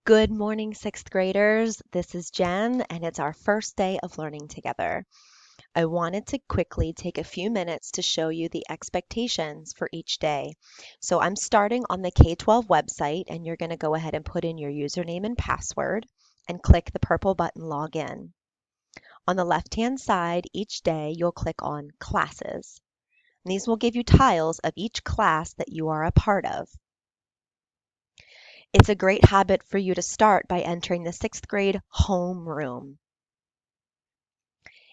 Good morning, sixth graders. This is Jen, and it's our first day of learning together. I wanted to quickly take a few minutes to show you the expectations for each day. So I'm starting on the K-12 website, and you're going to go ahead and put in your username and password and click the purple button Login. On the left-hand side, each day you'll click on Classes. And these will give you tiles of each class that you are a part of. It's a great habit for you to start by entering the sixth grade homeroom.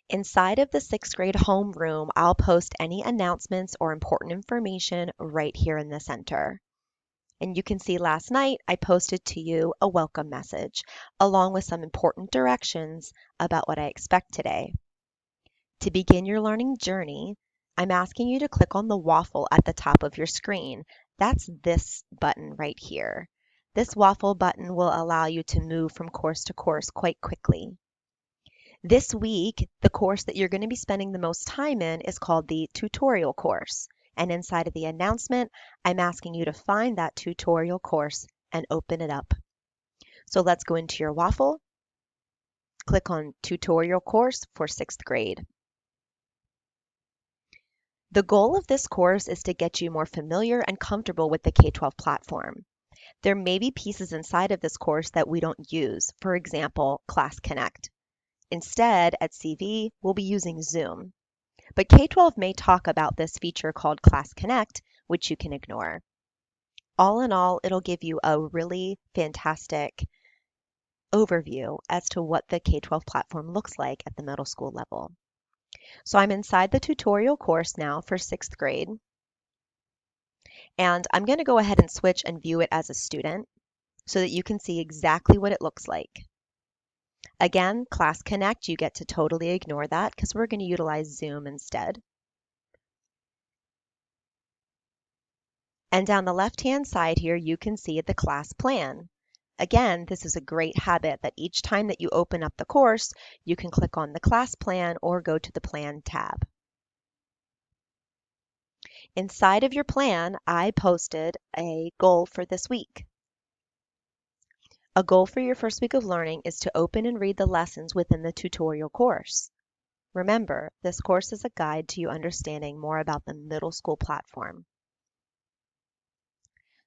Inside of the sixth grade homeroom, I'll post any announcements or important information right here in the center. And you can see last night I posted to you a welcome message along with some important directions about what I expect today. To begin your learning journey, I'm asking you to click on the waffle at the top of your screen. That's this button right here. This waffle button will allow you to move from course to course quite quickly. This week, the course that you're going to be spending the most time in is called the tutorial course. And inside of the announcement, I'm asking you to find that tutorial course and open it up. So let's go into your waffle, click on tutorial course for sixth grade. The goal of this course is to get you more familiar and comfortable with the K-12 platform. There may be pieces inside of this course that we don't use, for example, Class Connect. Instead, at CV, we'll be using Zoom. But K-12 may talk about this feature called Class Connect, which you can ignore. All in all, it'll give you a really fantastic overview as to what the K-12 platform looks like at the middle school level. So I'm inside the tutorial course now for sixth grade. And I'm going to go ahead and switch and view it as a student so that you can see exactly what it looks like. Again, Class Connect, you get to totally ignore that because we're going to utilize Zoom instead. And down the left-hand side here, you can see the class plan. Again, this is a great habit that each time that you open up the course, you can click on the class plan or go to the Plan tab. Inside of your plan, I posted a goal for this week. A goal for your first week of learning is to open and read the lessons within the tutorial course. Remember, this course is a guide to you understanding more about the middle school platform.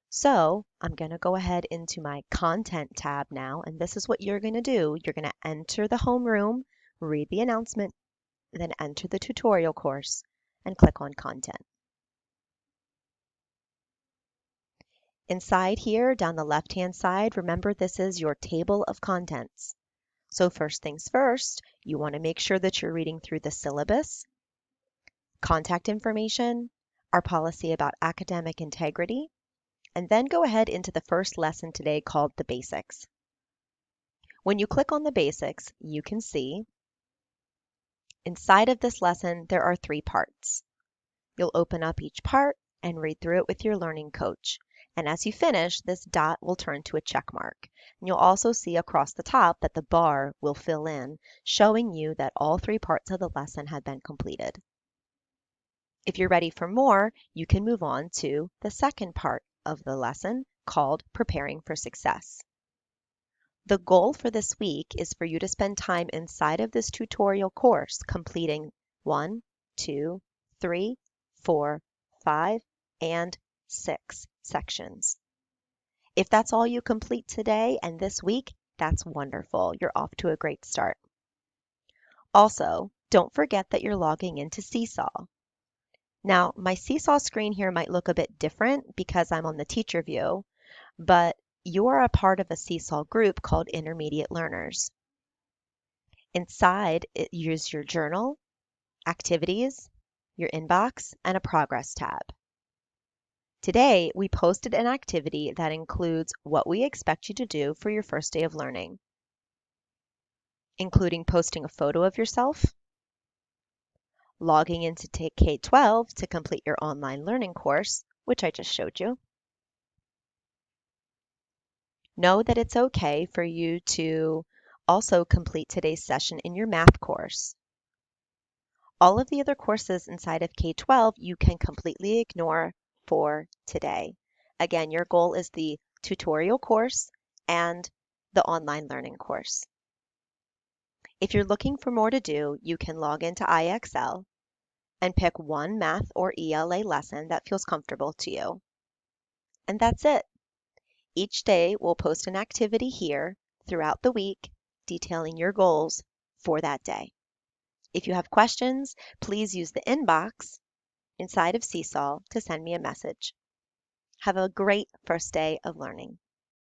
So I'm going to go ahead into my Content tab now, and this is what you're going to do. You're going to enter the homeroom, read the announcement, then enter the tutorial course, and click on Content. Inside here, down the left-hand side, remember this is your table of contents. So first things first, you want to make sure that you're reading through the syllabus, contact information, our policy about academic integrity, and then go ahead into the first lesson today called the basics. When you click on the basics, you can see inside of this lesson there are 3 parts. You'll open up each part and read through it with your learning coach. And as you finish, this dot will turn to a check mark. And you'll also see across the top that the bar will fill in, showing you that all 3 parts of the lesson have been completed. If you're ready for more, you can move on to the second part of the lesson called Preparing for Success. The goal for this week is for you to spend time inside of this tutorial course completing 1, 2, 3, 4, 5, and 6 sections. If that's all you complete today and this week, that's wonderful. You're off to a great start. Also, don't forget that you're logging into Seesaw. Now, my Seesaw screen here might look a bit different because I'm on the teacher view, but you are a part of a Seesaw group called Intermediate Learners. Inside, use your journal, activities, your inbox, and a progress tab. Today, we posted an activity that includes what we expect you to do for your first day of learning, including posting a photo of yourself, logging into K-12 to complete your online learning course, which I just showed you. Know that it's okay for you to also complete today's session in your math course. All of the other courses inside of K-12 you can completely ignore for today. Again, your goal is the tutorial course and the online learning course. If you're looking for more to do, you can log into IXL and pick one math or ELA lesson that feels comfortable to you. And that's it. Each day we'll post an activity here throughout the week detailing your goals for that day. If you have questions, please use the inbox inside of Seesaw to send me a message. Have a great first day of learning.